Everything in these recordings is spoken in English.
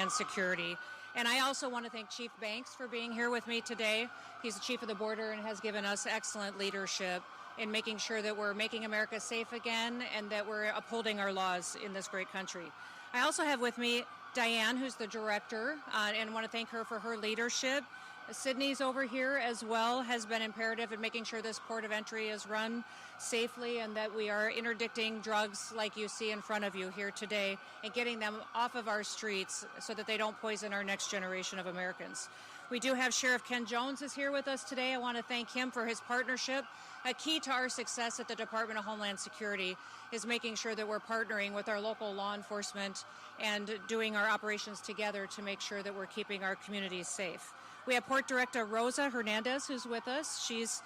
Homeland Security. And I also want to thank Chief Banks for being here with me today. He's the chief of the border and has given us excellent leadership in making sure that we're making America safe again and that we're upholding our laws in this great country. I also have with me Diane, who's the director, and want to thank her for her leadership. Sydney's over here as well, has been imperative in making sure this port of entry is run safely and that we are interdicting drugs like you see in front of you here today and getting them off of our streets so that they don't poison our next generation of Americans. We do have Sheriff Ken Jones is here with us today. I want to thank him for his partnership. A key to our success at the Department of Homeland Security is making sure that we're partnering with our local law enforcement and doing our operations together to make sure that we're keeping our communities safe. We have Port Director Rosa Hernandez, who's with us. She's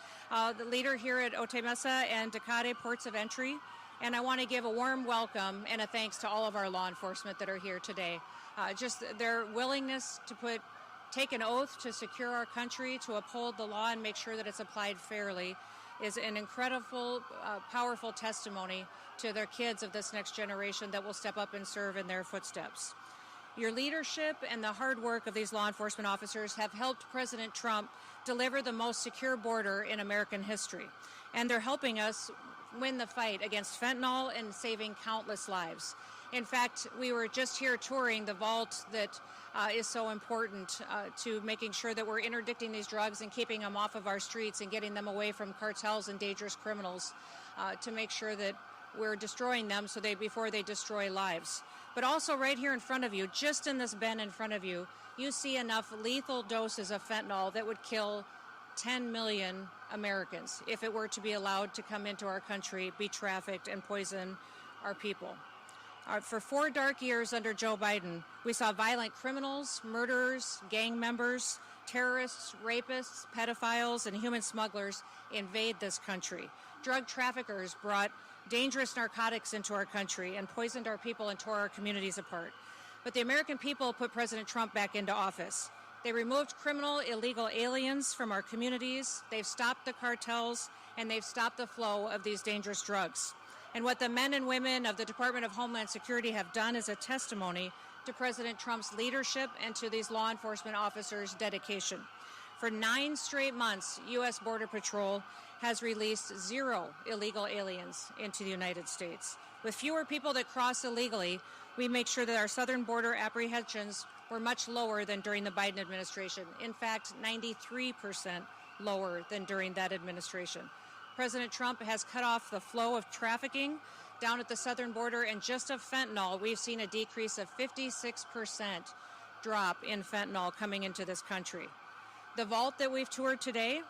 the leader here at Otay Mesa and Tecate Ports of Entry. And I want to give a warm welcome and a thanks to all of our law enforcement that are here today. Just their willingness to take an oath to secure our country, to uphold the law and make sure that it's applied fairly is an incredible, powerful testimony to their kids of this next generation that will step up and serve in their footsteps. Your leadership and the hard work of these law enforcement officers have helped President Trump deliver the most secure border in American history. And they're helping us win the fight against fentanyl and saving countless lives. In fact, we were just here touring the vault that is so important to making sure that we're interdicting these drugs and keeping them off of our streets and getting them away from cartels and dangerous criminals to make sure that we're destroying them before they destroy lives. But also right here in front of you, just in this bin in front of you, you see enough lethal doses of fentanyl that would kill 10 million Americans if it were to be allowed to come into our country, be trafficked, and poison our people. For 4 dark years under Joe Biden, we saw violent criminals, murderers, gang members, terrorists, rapists, pedophiles, and human smugglers invade this country. Drug traffickers brought dangerous narcotics into our country and poisoned our people and tore our communities apart. But the American people put President Trump back into office. They removed criminal, illegal aliens from our communities. They've stopped the cartels, and they've stopped the flow of these dangerous drugs. And what the men and women of the Department of Homeland Security have done is a testimony to President Trump's leadership and to these law enforcement officers' dedication. For 9 straight months, U.S. Border Patrol has released 0 illegal aliens into the United States. With fewer people that cross illegally, we make sure that our southern border apprehensions were much lower than during the Biden administration. In fact, 93% lower than during that administration. President Trump has cut off the flow of trafficking down at the southern border, and just of fentanyl, we've seen a decrease of 56% drop in fentanyl coming into this country. The vault that we've toured today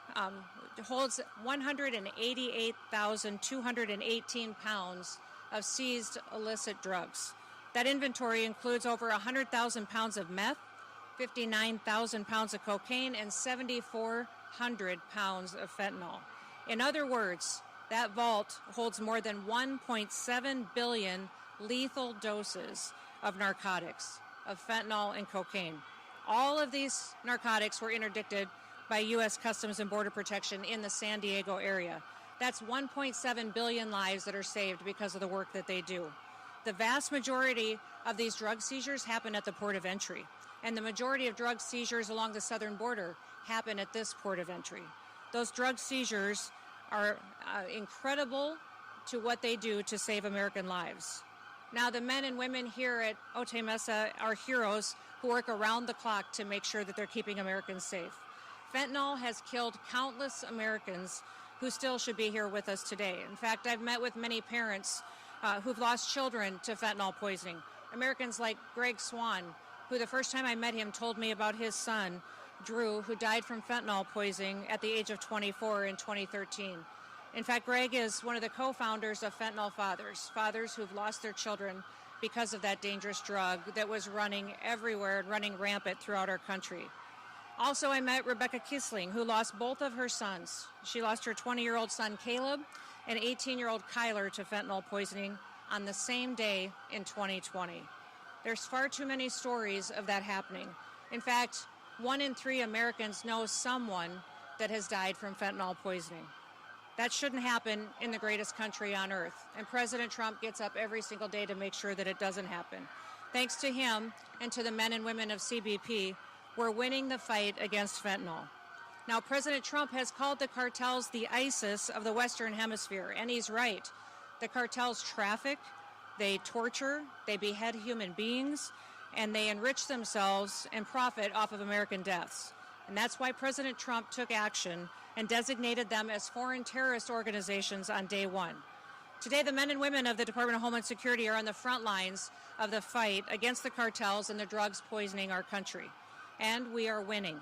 holds 188,218 pounds of seized illicit drugs. That inventory includes over 100,000 pounds of meth, 59,000 pounds of cocaine, and 7,400 pounds of fentanyl. In other words, that vault holds more than 1.7 billion lethal doses of narcotics, of fentanyl and cocaine. All of these narcotics were interdicted by U.S. Customs and Border Protection in the San Diego area. That's 1.7 billion lives that are saved because of the work that they do. The vast majority of these drug seizures happen at the port of entry, and the majority of drug seizures along the southern border happen at this port of entry. Those drug seizures are incredible to what they do to save American lives. Now, the men and women here at Otay Mesa are heroes who work around the clock to make sure that they're keeping Americans safe. Fentanyl has killed countless Americans who still should be here with us today. In fact, I've met with many parents who've lost children to fentanyl poisoning. Americans like Greg Swan, who the first time I met him told me about his son, Drew, who died from fentanyl poisoning at the age of 24 in 2013. In fact, Greg is one of the co-founders of Fentanyl fathers who've lost their children because of that dangerous drug that was running everywhere and running rampant throughout our country. Also, I met Rebecca Kisling, who lost both of her sons. She lost her 20-year-old son, Caleb, and 18-year-old Kyler to fentanyl poisoning on the same day in 2020. There's far too many stories of that happening. In fact, 1 in 3 Americans know someone that has died from fentanyl poisoning. That shouldn't happen in the greatest country on earth, and President Trump gets up every single day to make sure that it doesn't happen. Thanks to him and to the men and women of CBP, we're winning the fight against fentanyl. Now, President Trump has called the cartels the ISIS of the Western Hemisphere, and he's right. The cartels traffic, they torture, they behead human beings, and they enrich themselves and profit off of American deaths. And that's why President Trump took action and designated them as foreign terrorist organizations on day one. Today, the men and women of the Department of Homeland Security are on the front lines of the fight against the cartels and the drugs poisoning our country. And we are winning.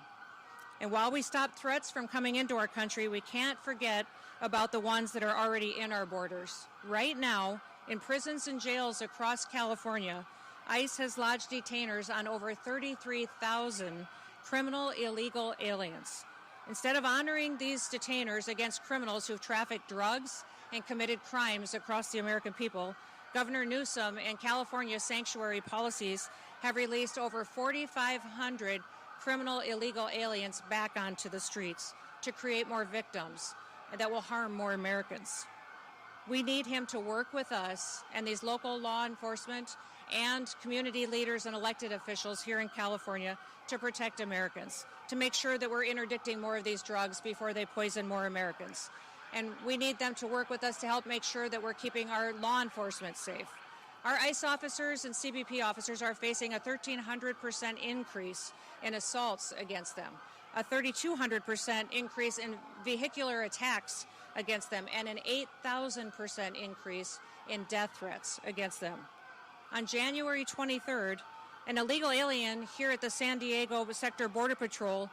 And while we stop threats from coming into our country, we can't forget about the ones that are already in our borders. Right now, in prisons and jails across California, ICE has lodged detainers on over 33,000 criminal illegal aliens. Instead of honoring these detainers against criminals who've trafficked drugs and committed crimes across the American people, Governor Newsom and California sanctuary policies have released over 4,500 criminal illegal aliens back onto the streets to create more victims that will harm more Americans. We need him to work with us and these local law enforcement and community leaders and elected officials here in California to protect Americans, to make sure that we're interdicting more of these drugs before they poison more Americans. And we need them to work with us to help make sure that we're keeping our law enforcement safe. Our ICE officers and CBP officers are facing a 1,300% increase in assaults against them, a 3,200% increase in vehicular attacks against them, and an 8,000% increase in death threats against them. On January 23rd, an illegal alien here at the San Diego Sector Border Patrol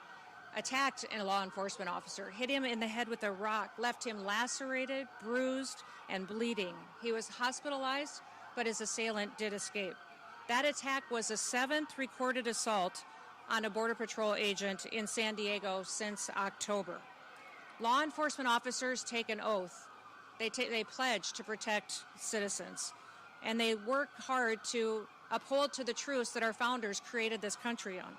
attacked a law enforcement officer, hit him in the head with a rock, left him lacerated, bruised, and bleeding. He was hospitalized, but his assailant did escape. That attack was the 7th recorded assault on a Border Patrol agent in San Diego since October. Law enforcement officers take an oath. They pledge to protect citizens, and they work hard to uphold to the truths that our founders created this country on.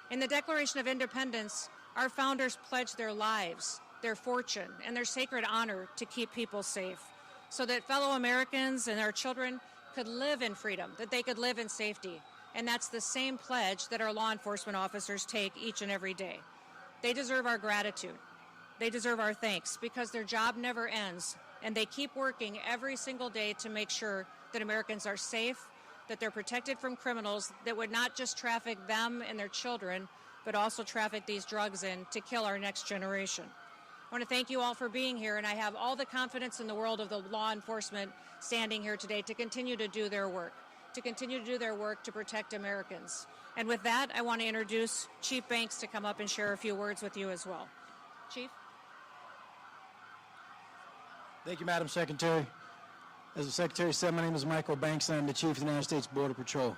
In the Declaration of Independence, our founders pledged their lives, their fortune, and their sacred honor to keep people safe, so that fellow Americans and our children could live in freedom, that they could live in safety. And that's the same pledge that our law enforcement officers take each and every day. They deserve our gratitude. They deserve our thanks because their job never ends, and they keep working every single day to make sure that Americans are safe, that they're protected from criminals that would not just traffic them and their children, but also traffic these drugs in to kill our next generation. I want to thank you all for being here, and I have all the confidence in the world of the law enforcement standing here today to continue to do their work, to protect Americans. And with that, I want to introduce Chief Banks to come up and share a few words with you as well. Chief? Thank you, Madam Secretary. As the Secretary said, my name is Michael Banks, and I'm the Chief of the United States Border Patrol.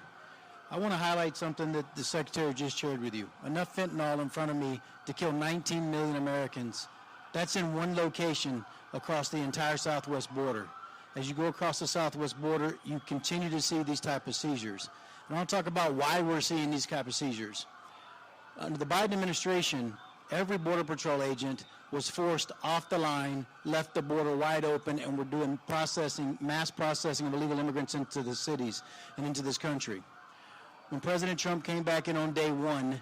I want to highlight something that the Secretary just shared with you. Enough fentanyl in front of me to kill 19 million Americans. That's in one location across the entire southwest border. As you go across the southwest border, you continue to see these type of seizures. And I want to talk about why we're seeing these type of seizures. Under the Biden administration, every Border Patrol agent was forced off the line, left the border wide open, and we're doing mass processing of illegal immigrants into the cities and into this country. When President Trump came back in on day one,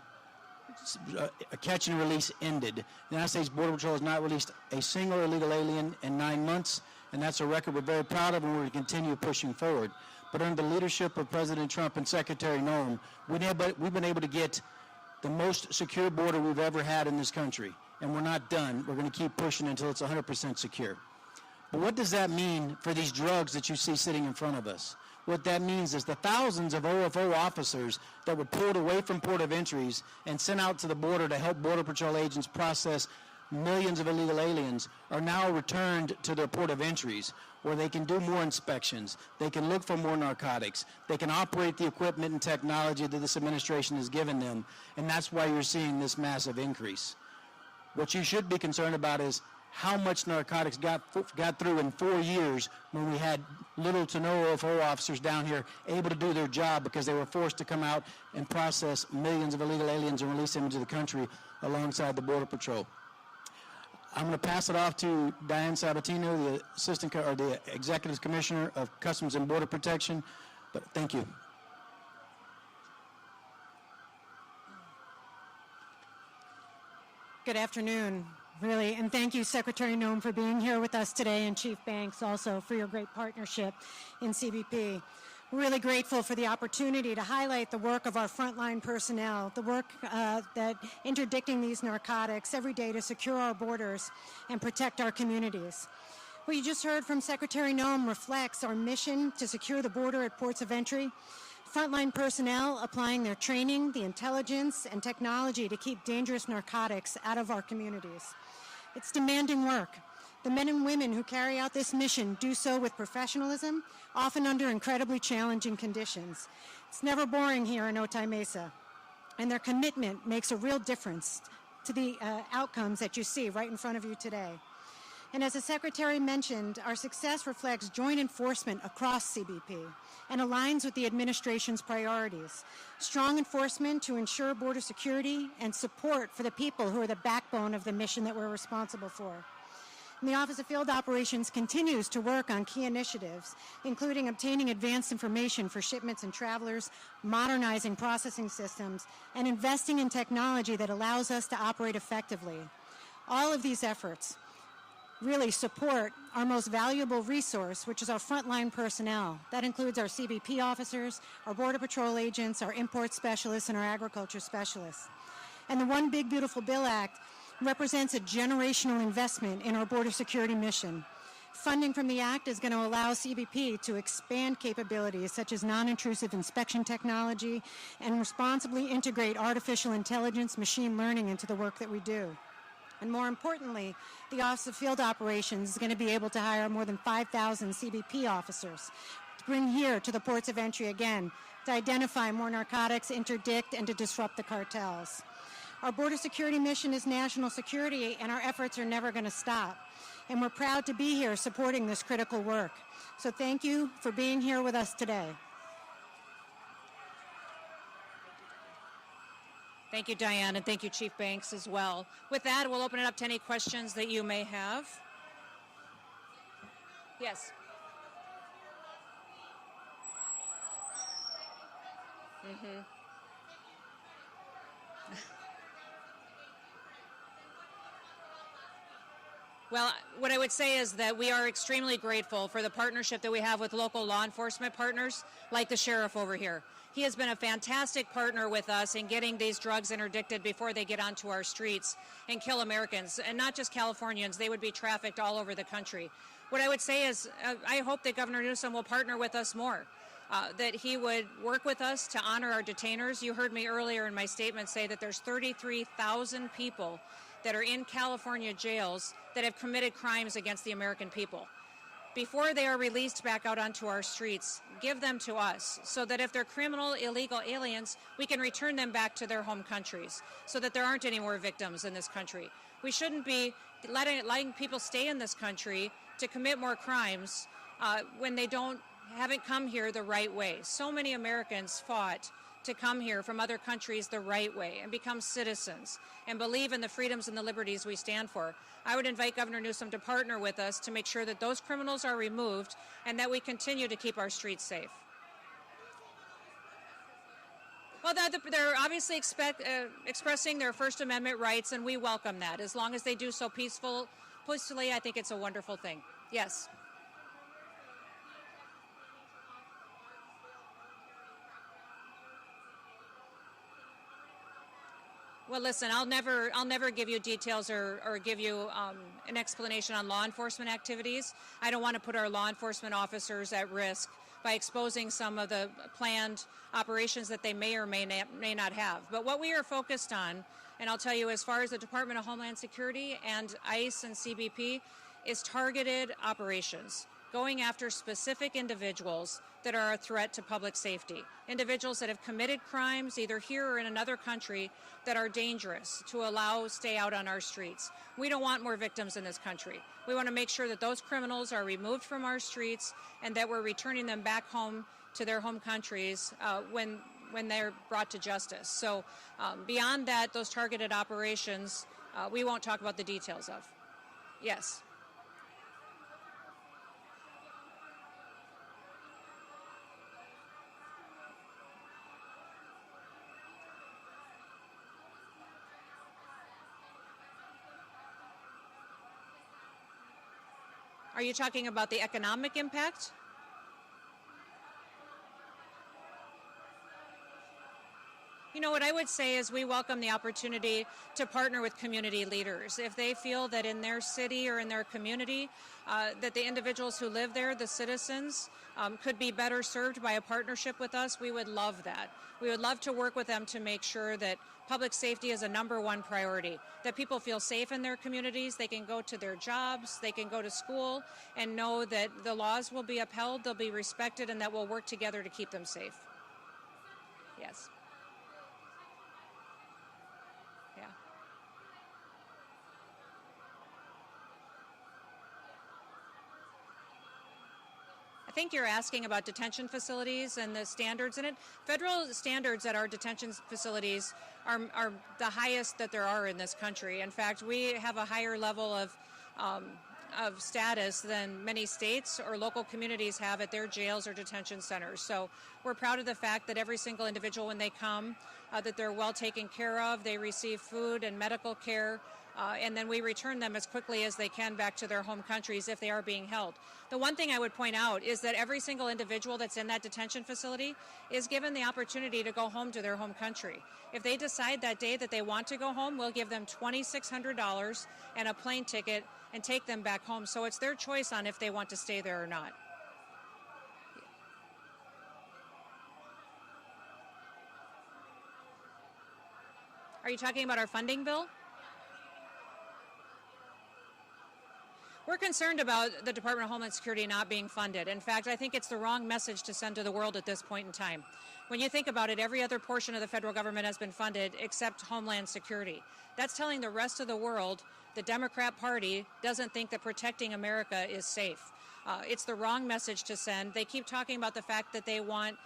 a catch and release ended. The United States Border Patrol has not released a single illegal alien in 9 months, and that's a record we're very proud of, and we're going to continue pushing forward. But under the leadership of President Trump and Secretary Noem, we've been able to get the most secure border we've ever had in this country, and we're not done. We're going to keep pushing until it's 100% secure. But what does that mean for these drugs that you see sitting in front of us? What that means is the thousands of OFO officers that were pulled away from port of entries and sent out to the border to help Border Patrol agents process millions of illegal aliens are now returned to their port of entries, where they can do more inspections, they can look for more narcotics, they can operate the equipment and technology that this administration has given them, and that's why you're seeing this massive increase. What you should be concerned about is how much narcotics got through in 4 years when we had little to no OFO officers down here able to do their job because they were forced to come out and process millions of illegal aliens and release them into the country alongside the Border Patrol. I'm going to pass it off to Diane Sabatino, the Executive Commissioner of Customs and Border Protection. But thank you. Good afternoon, really, and thank you, Secretary Noem, for being here with us today, and Chief Banks also for your great partnership in CBP. We're really grateful for the opportunity to highlight the work of our frontline personnel, the work that interdicting these narcotics every day to secure our borders and protect our communities. What you just heard from Secretary Noem reflects our mission to secure the border at ports of entry, frontline personnel applying their training, the intelligence, and technology to keep dangerous narcotics out of our communities. It's demanding work. The men and women who carry out this mission do so with professionalism, often under incredibly challenging conditions. It's never boring here in Otay Mesa, and their commitment makes a real difference to the outcomes that you see right in front of you today. And as the Secretary mentioned, our success reflects joint enforcement across CBP and aligns with the administration's priorities. Strong enforcement to ensure border security and support for the people who are the backbone of the mission that we're responsible for. And the Office of Field Operations continues to work on key initiatives, including obtaining advanced information for shipments and travelers, modernizing processing systems, and investing in technology that allows us to operate effectively. All of these efforts really support our most valuable resource, which is our frontline personnel. That includes our CBP officers, our Border Patrol agents, our import specialists, and our agriculture specialists. And the One Big Beautiful Bill Act represents a generational investment in our border security mission. Funding from the Act is going to allow CBP to expand capabilities such as non-intrusive inspection technology and responsibly integrate artificial intelligence, machine learning into the work that we do. And more importantly, the Office of Field Operations is going to be able to hire more than 5,000 CBP officers to bring here to the ports of entry again, to identify more narcotics, interdict, and to disrupt the cartels. Our border security mission is national security, and our efforts are never going to stop. And we're proud to be here supporting this critical work. So thank you for being here with us today. Thank you, Diane, and thank you, Chief Banks, as well. With that, we'll open it up to any questions that you may have. Yes. Well, what I would say is that we are extremely grateful for the partnership that we have with local law enforcement partners, like the sheriff over here. He has been a fantastic partner with us in getting these drugs interdicted before they get onto our streets and kill Americans, and not just Californians. They would be trafficked all over the country. What I would say is I hope that Governor Newsom will partner with us more, that he would work with us to honor our detainers. You heard me earlier in my statement say that there's 33,000 people that are in California jails that have committed crimes against the American people. Before they are released back out onto our streets, give them to us so that if they're criminal, illegal aliens, we can return them back to their home countries so that there aren't any more victims in this country. We shouldn't be letting people stay in this country to commit more crimes when they haven't come here the right way. So many Americans fought to come here from other countries the right way and become citizens and believe in the freedoms and the liberties we stand for. I would invite Governor Newsom to partner with us to make sure that those criminals are removed and that we continue to keep our streets safe. Well, they're obviously expressing their First Amendment rights, and we welcome that. As long as they do so peacefully, I think it's a wonderful thing. Yes. Well, listen, I'll never give you details or give you an explanation on law enforcement activities. I don't want to put our law enforcement officers at risk by exposing some of the planned operations that they may or may not have. But what we are focused on, and I'll tell you as far as the Department of Homeland Security and ICE and CBP, is targeted operations, going after specific individuals that are a threat to public safety, individuals that have committed crimes either here or in another country that are dangerous to stay out on our streets. We don't want more victims in this country. We want to make sure that those criminals are removed from our streets and that we're returning them back home to their home countries when they're brought to justice. So beyond that, those targeted operations, we won't talk about the details of. Yes. Are you talking about the economic impact? You know, what I would say is we welcome the opportunity to partner with community leaders. If they feel that in their city or in their community that the individuals who live there, the citizens, could be better served by a partnership with us, we would love that. We would love to work with them to make sure that public safety is a #1 priority, that people feel safe in their communities, they can go to their jobs, they can go to school, and know that the laws will be upheld, they'll be respected, and that we'll work together to keep them safe. Yes. Yeah. I think you're asking about detention facilities and the standards in it. Federal standards at our detention facilities are the highest that there are in this country. In fact, we have a higher level of status than many states or local communities have at their jails or detention centers. So we're proud of the fact that every single individual, when they come, that they're well taken care of, they receive food and medical care, and then we return them as quickly as they can back to their home countries if they are being held. The one thing I would point out is that every single individual that's in that detention facility is given the opportunity to go home to their home country. If they decide that day that they want to go home, we'll give them $2,600 and a plane ticket and take them back home. So it's their choice on if they want to stay there or not. Are you talking about our funding bill? We're concerned about the Department of Homeland Security not being funded. In fact, I think it's the wrong message to send to the world at this point in time. When you think about it, every other portion of the federal government has been funded except Homeland Security. That's telling the rest of the world the Democrat Party doesn't think that protecting America is safe. It's the wrong message to send. They keep talking about the fact that they want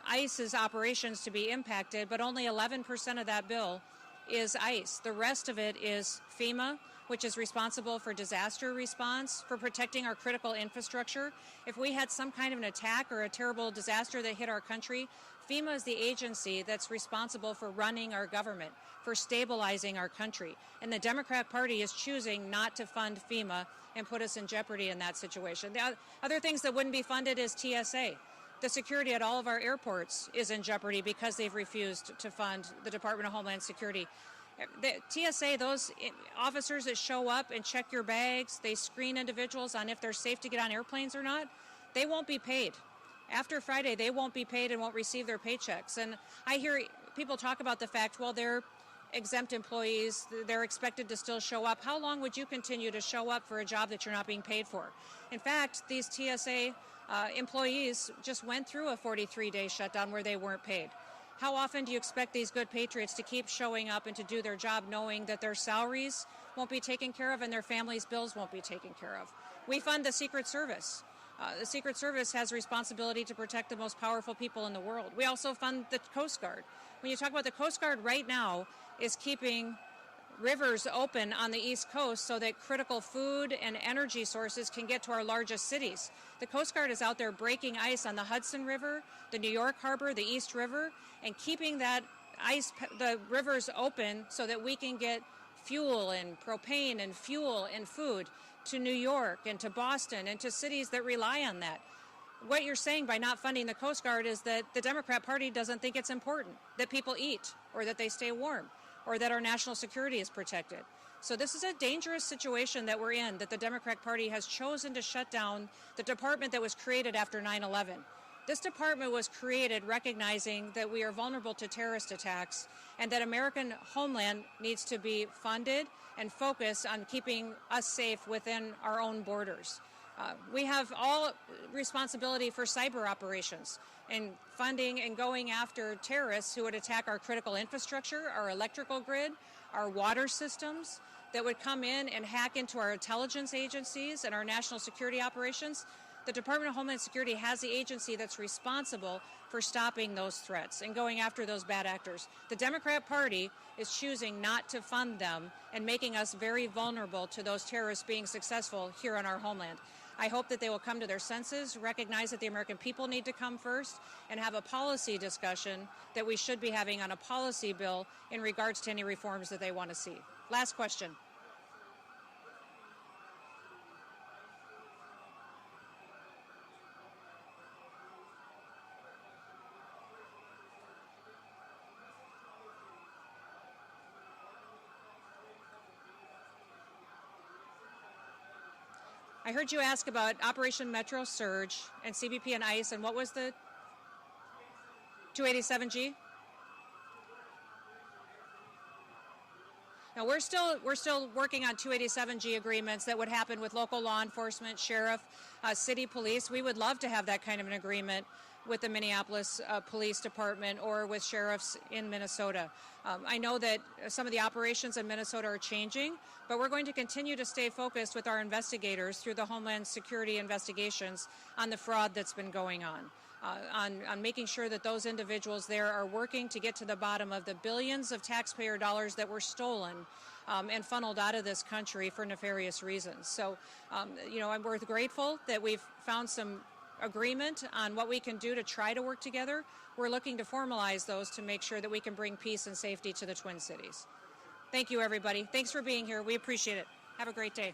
ICE's operations to be impacted, but only 11% of that bill is ICE. The rest of it is FEMA, which is responsible for disaster response, for protecting our critical infrastructure. If we had some kind of an attack or a terrible disaster that hit our country, FEMA is the agency that's responsible for running our government, for stabilizing our country. And the Democrat Party is choosing not to fund FEMA and put us in jeopardy in that situation. The other things that wouldn't be funded is TSA. The security at all of our airports is in jeopardy because they've refused to fund the Department of Homeland Security. The TSA, those officers that show up and check your bags, they screen individuals on if they're safe to get on airplanes or not, they won't be paid. After Friday, they won't be paid and won't receive their paychecks. And I hear people talk about the fact, well, they're exempt employees, they're expected to still show up. How long would you continue to show up for a job that you're not being paid for? In fact, these TSA employees just went through a 43-day shutdown where they weren't paid. How often do you expect these good patriots to keep showing up and to do their job knowing that their salaries won't be taken care of and their families' bills won't be taken care of? We fund the Secret Service. The Secret Service has responsibility to protect the most powerful people in the world. We also fund the Coast Guard. When you talk about the Coast Guard right now is keeping rivers open on the East Coast so that critical food and energy sources can get to our largest cities. The Coast Guard is out there breaking ice on the Hudson River, the New York Harbor, the East River, and keeping that ice, the rivers open so that we can get fuel and propane and fuel and food to New York and to Boston and to cities that rely on that. What you're saying by not funding the Coast Guard is that the Democrat Party doesn't think it's important that people eat or that they stay warm or that our national security is protected. So this is a dangerous situation that we're in, that the Democrat Party has chosen to shut down the department that was created after 9/11. This department was created recognizing that we are vulnerable to terrorist attacks and that American homeland needs to be funded and focused on keeping us safe within our own borders. We have all responsibility for cyber operations and funding and going after terrorists who would attack our critical infrastructure, our electrical grid, our water systems, that would come in and hack into our intelligence agencies and our national security operations. The Department of Homeland Security has the agency that's responsible for stopping those threats and going after those bad actors. The Democrat Party is choosing not to fund them and making us very vulnerable to those terrorists being successful here on our homeland. I hope that they will come to their senses, recognize that the American people need to come first, and have a policy discussion that we should be having on a policy bill in regards to any reforms that they want to see. Last question. I heard you ask about Operation Metro Surge and CBP and ICE, and what was the 287G? Now, we're still working on 287G agreements that would happen with local law enforcement, sheriff, city police. We would love to have that kind of an agreement with the Minneapolis Police Department or with sheriffs in Minnesota. I know that some of the operations in Minnesota are changing, but we're going to continue to stay focused with our investigators through the Homeland Security investigations on the fraud that's been going on making sure that those individuals there are working to get to the bottom of the billions of taxpayer dollars that were stolen and funneled out of this country for nefarious reasons. So, we're grateful that we've found some agreement on what we can do to try to work together. We're looking to formalize those to make sure that we can bring peace and safety to the Twin Cities. Thank you, everybody. Thanks for being here. We appreciate it. Have a great day.